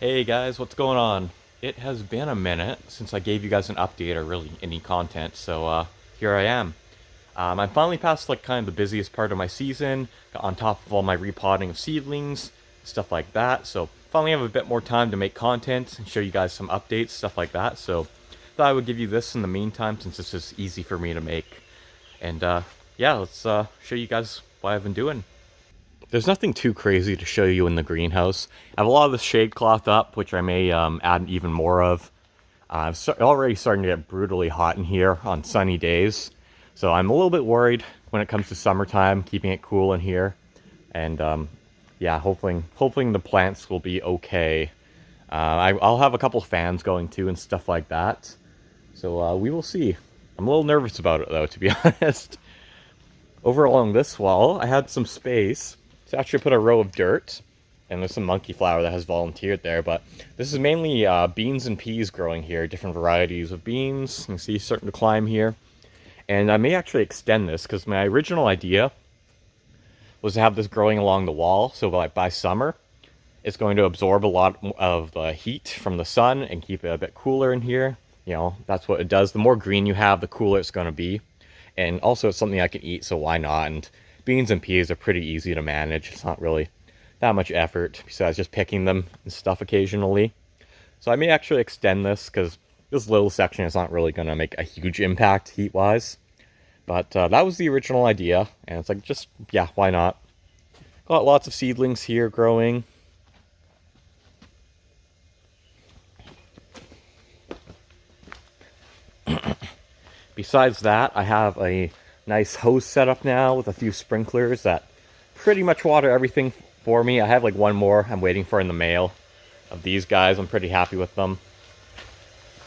Hey guys, what's going on? It has been a minute since I gave you guys an update or really any content, so here I am. I'm finally past like kind of the busiest part of my season, got on top of all my repotting of seedlings, stuff like that. So finally have a bit more time to make content and show you guys some updates, stuff like that. So thought I would give you this in the meantime since this is easy for me to make. And yeah, let's show you guys what I've been doing. There's nothing too crazy to show you in the greenhouse. I have a lot of the shade cloth up, which I may add even more of. It's already starting to get brutally hot in here on sunny days. So I'm a little bit worried when it comes to summertime, keeping it cool in here. And yeah, hoping the plants will be okay. I'll have a couple fans going too and stuff like that. So we will see. I'm a little nervous about it though, to be honest. Over along this wall, I had some space to actually put a row of dirt, and there's some monkey flower that has volunteered there, but this is mainly beans and peas growing here, different varieties of beans. You can see starting to climb here. And I may actually extend this, because my original idea was to have this growing along the wall, so by summer, it's going to absorb a lot of the heat from the sun and keep it a bit cooler in here. You know, that's what it does. The more green you have, the cooler it's going to be. And also it's something I can eat, so why not? And beans and peas are pretty easy to manage. It's not really that much effort besides just picking them and stuff occasionally. So I may actually extend this because this little section is not really going to make a huge impact heat-wise. But that was the original idea, and it's like, just, yeah, why not? Got lots of seedlings here growing. Besides that, I have a nice hose setup now with a few sprinklers that pretty much water everything for me. I have like one more I'm waiting for in the mail of these guys. I'm pretty happy with them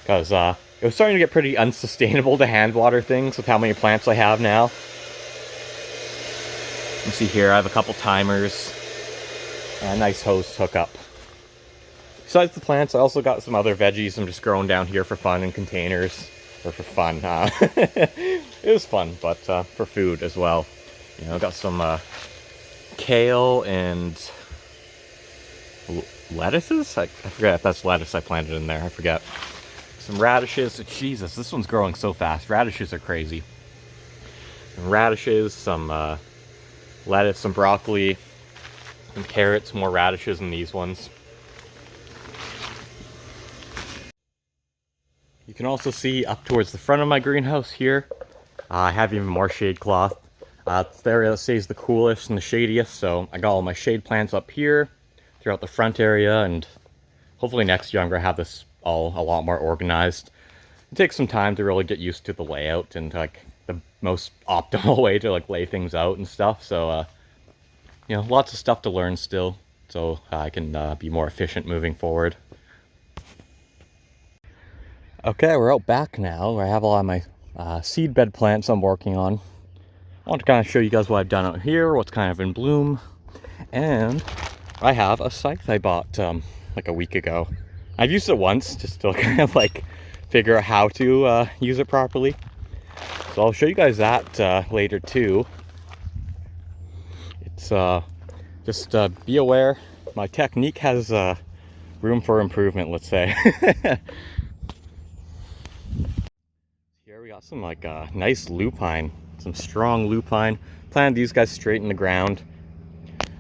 because it was starting to get pretty unsustainable to hand water things with how many plants I have now. You can see here I have a couple timers and a nice hose hookup. Besides the plants, I also got some other veggies I'm just growing down here for fun in containers. Or for fun. It was fun, but for food as well. You know, got some kale and lettuces? I forget if that's lettuce I planted in there. I forget. Some radishes. Jesus, this one's growing so fast. Radishes are crazy. Some radishes, some lettuce, some broccoli, some carrots, more radishes than these ones. You can also see up towards the front of my greenhouse here, I have even more shade cloth. It's the area that stays the coolest and the shadiest, so I got all my shade plants up here throughout the front area, and hopefully next year I'm going to have this all a lot more organized. It takes some time to really get used to the layout and like the most optimal way to like lay things out and stuff, so you know, lots of stuff to learn still, so I can be more efficient moving forward. Okay, we're out back now where I have a lot of my seed bed plants I'm working on. I want to kind of show you guys what I've done out here, what's kind of in bloom. And I have a scythe I bought like a week ago. I've used it once just to kind of like figure out how to use it properly. So I'll show you guys that later too. It's just be aware, my technique has room for improvement, let's say. Here we got some like nice lupine, some strong lupine. Planted these guys straight in the ground.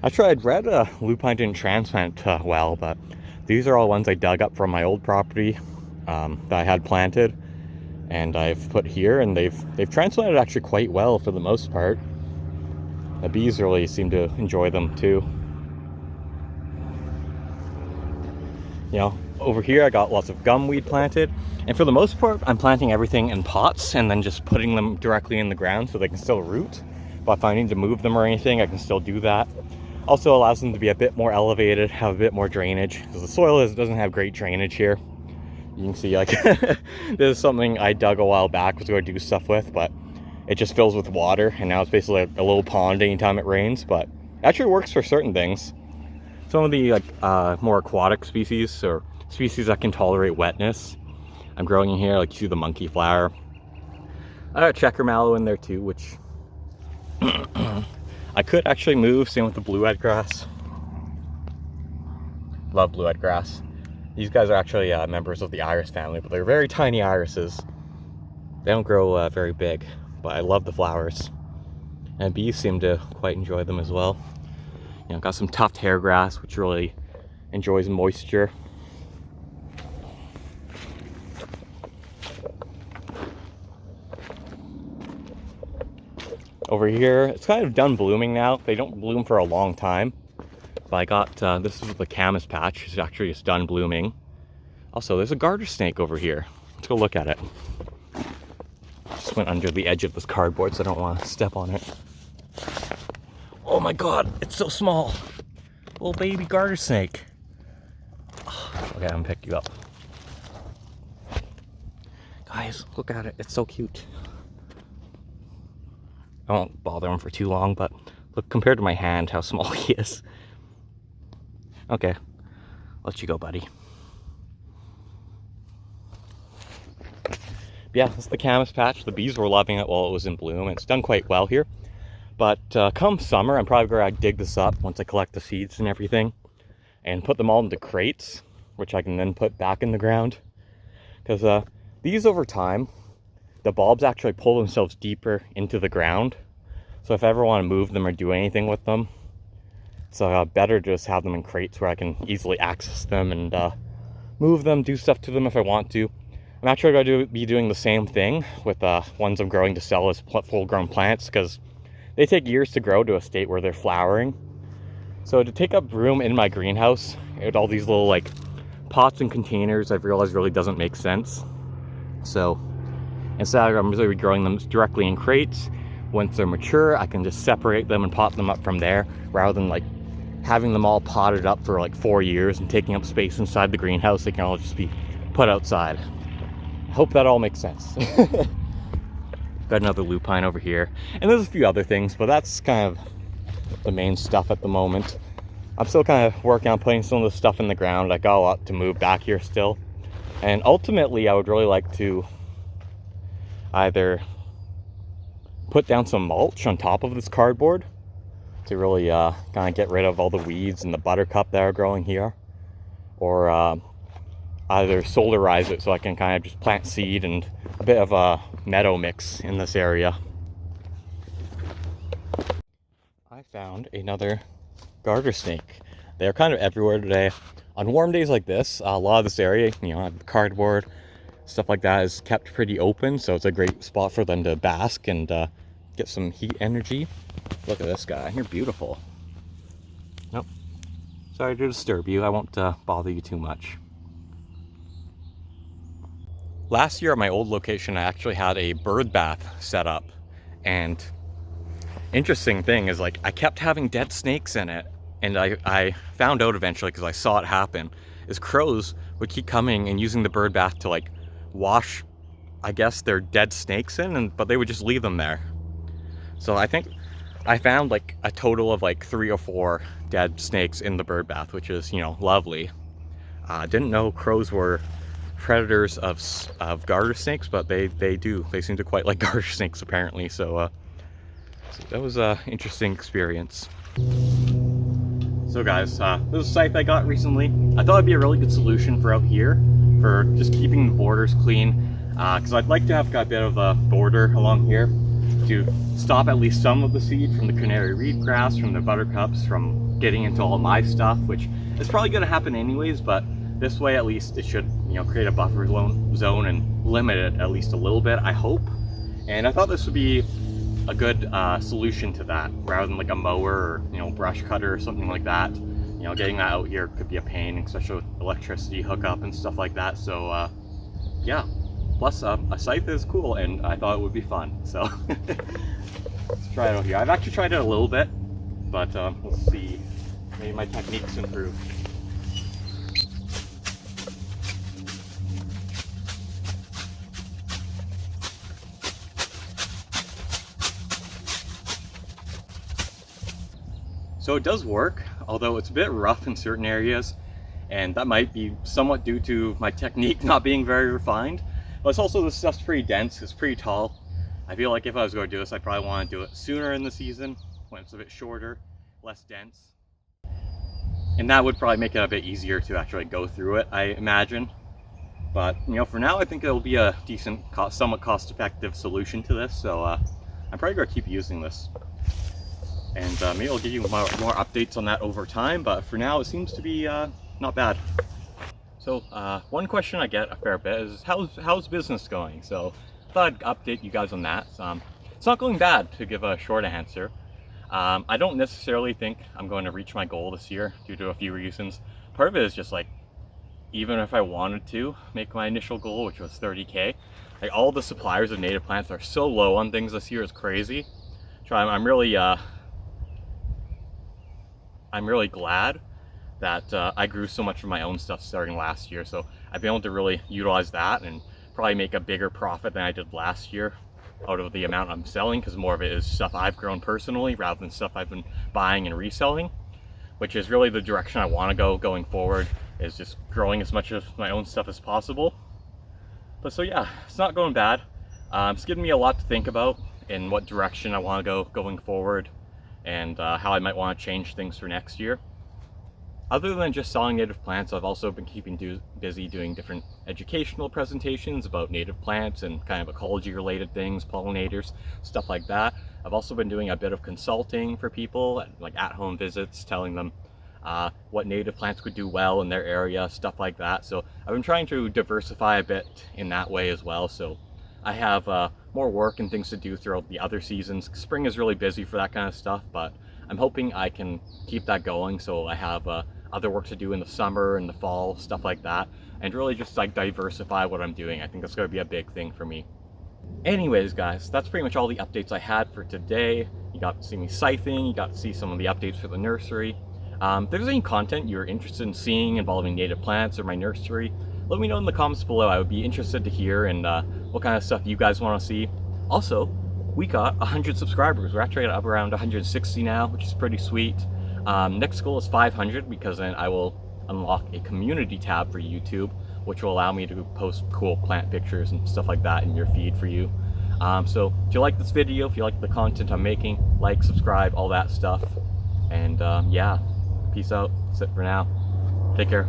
I tried red lupine didn't transplant well, but these are all ones I dug up from my old property that I had planted, and I've put here, and they've transplanted actually quite well for the most part. The bees really seem to enjoy them too. You know, over here I got lots of gumweed planted, and for the most part I'm planting everything in pots and then just putting them directly in the ground so they can still root. But if I need to move them or anything, I can still do that. Also allows them to be a bit more elevated, have a bit more drainage, because the soil doesn't have great drainage here. You can see like this is something I dug a while back, was going to do stuff with, but it just fills with water, and now it's basically a little pond anytime it rains. But it actually works for certain things. Some of the like more aquatic species, or species that can tolerate wetness, I'm growing in here. Like you see the monkey flower. I got checker mallow in there too, which I could actually move. Same with the blue-eyed grass. Love blue-eyed grass. These guys are actually members of the iris family, but they're very tiny irises. They don't grow very big, but I love the flowers. And bees seem to quite enjoy them as well. You know, got some tufted hair grass, which really enjoys moisture. Over here, it's kind of done blooming now. They don't bloom for a long time. But I got, this is the camas patch. It's actually just done blooming. Also, there's a garter snake over here. Let's go look at it. Just went under the edge of this cardboard, so I don't want to step on it. Oh my god, it's so small. Little baby garter snake. Okay, I'm gonna pick you up. Guys, look at it. It's so cute. I won't bother him for too long, but look, compared to my hand, how small he is. Okay, let you go, buddy. Yeah, that's the camas patch. The bees were loving it while it was in bloom. It's done quite well here. But come summer, I'm probably going to dig this up once I collect the seeds and everything and put them all into crates, which I can then put back in the ground. Because these, over time, the bulbs actually pull themselves deeper into the ground. So if I ever want to move them or do anything with them, it's better to just have them in crates where I can easily access them and move them, do stuff to them if I want to. I'm actually going to be doing the same thing with ones I'm growing to sell as full-grown plants, because they take years to grow to a state where they're flowering. So to take up room in my greenhouse with all these little like pots and containers, I've realized really doesn't make sense. So instead, I'm really growing them directly in crates. Once they're mature, I can just separate them and pot them up from there, rather than like having them all potted up for like 4 years and taking up space inside the greenhouse. They can all just be put outside. I hope that all makes sense. Got another lupine over here, and there's a few other things, but that's kind of the main stuff at the moment. I'm still kind of working on putting some of the stuff in the ground. I got a lot to move back here still, and ultimately I would really like to either put down some mulch on top of this cardboard to really kind of get rid of all the weeds and the buttercup that are growing here, or either solarize it so I can kind of just plant seed and a bit of a meadow mix in this area. I found another garter snake. They're kind of everywhere today. On warm days like this, a lot of this area, you know, cardboard, stuff like that is kept pretty open, so it's a great spot for them to bask and get some heat energy. Look at this guy, you're beautiful. Nope, sorry to disturb you, I won't bother you too much. Last year at my old location, I actually had a bird bath set up, and interesting thing is, like, I kept having dead snakes in it, and I found out eventually, because I saw it happen, is crows would keep coming and using the bird bath to like wash, I guess, their dead snakes in, but they would just leave them there. So I think I found like a total of like 3 or 4 dead snakes in the bird bath, which is, you know, lovely. Didn't know crows were predators of garter snakes, but they seem to quite like garter snakes apparently. So that was an interesting experience. So guys, this is a scythe I got recently. I thought it'd be a really good solution for out here for just keeping the borders clean, because I'd like to have a bit of a border along here to stop at least some of the seed from the canary reed grass, from the buttercups, from getting into all my stuff, which is probably going to happen anyways, but this way at least it should, you know, create a buffer zone and limit it at least a little bit, I hope. And I thought this would be a good solution to that, rather than like a mower or, you know, brush cutter or something like that. You know, getting that out here could be a pain, especially with electricity hookup and stuff like that. So yeah, plus a scythe is cool, and I thought it would be fun, so let's try it out here. I've actually tried it a little bit, but let's see, maybe my techniques improve. So it does work, although it's a bit rough in certain areas, and that might be somewhat due to my technique not being very refined. But it's also, this stuff's pretty dense, it's pretty tall. I feel like if I was going to do this, I'd probably want to do it sooner in the season, when it's a bit shorter, less dense. And that would probably make it a bit easier to actually go through it, I imagine. But, you know, for now, I think it'll be a decent, somewhat cost-effective solution to this. So I'm probably going to keep using this. And maybe I'll give you more updates on that over time. But for now, it seems to be not bad. So one question I get a fair bit is, how's business going? So I thought I'd update you guys on that. It's not going bad, to give a short answer. I don't necessarily think I'm going to reach my goal this year due to a few reasons. Part of it is just like, even if I wanted to make my initial goal, which was 30K, like all the suppliers of native plants are so low on things this year, it's crazy. So I'm really glad that I grew so much of my own stuff starting last year. So I've been able to really utilize that and probably make a bigger profit than I did last year out of the amount I'm selling, because more of it is stuff I've grown personally rather than stuff I've been buying and reselling, which is really the direction I want to go going forward, is just growing as much of my own stuff as possible. But so yeah, it's not going bad. It's given me a lot to think about in what direction I want to go going forward, and how I might want to change things for next year. Other than just selling native plants, I've also been keeping busy doing different educational presentations about native plants and kind of ecology related things, pollinators, stuff like that. I've also been doing a bit of consulting for people, like at-home visits, telling them what native plants would do well in their area, stuff like that. So I've been trying to diversify a bit in that way as well. So I have more work and things to do throughout the other seasons. Spring is really busy for that kind of stuff, but I'm hoping I can keep that going, so I have other work to do in the summer and the fall, stuff like that, and really just like diversify what I'm doing. I think that's going to be a big thing for me. Anyways, guys, that's pretty much all the updates I had for today. You got to see me scything, you got to see some of the updates for the nursery. If there's any content you're interested in seeing involving native plants or my nursery, let me know in the comments below. I would be interested to hear, and what kind of stuff you guys want to see. Also, we got 100 subscribers. We're actually up around 160 now, which is pretty sweet. Next goal is 500, because then I will unlock a community tab for YouTube, which will allow me to post cool plant pictures and stuff like that in your feed for you. So if you like this video, if you like the content I'm making, like, subscribe, all that stuff. And yeah, peace out. That's it for now. Take care.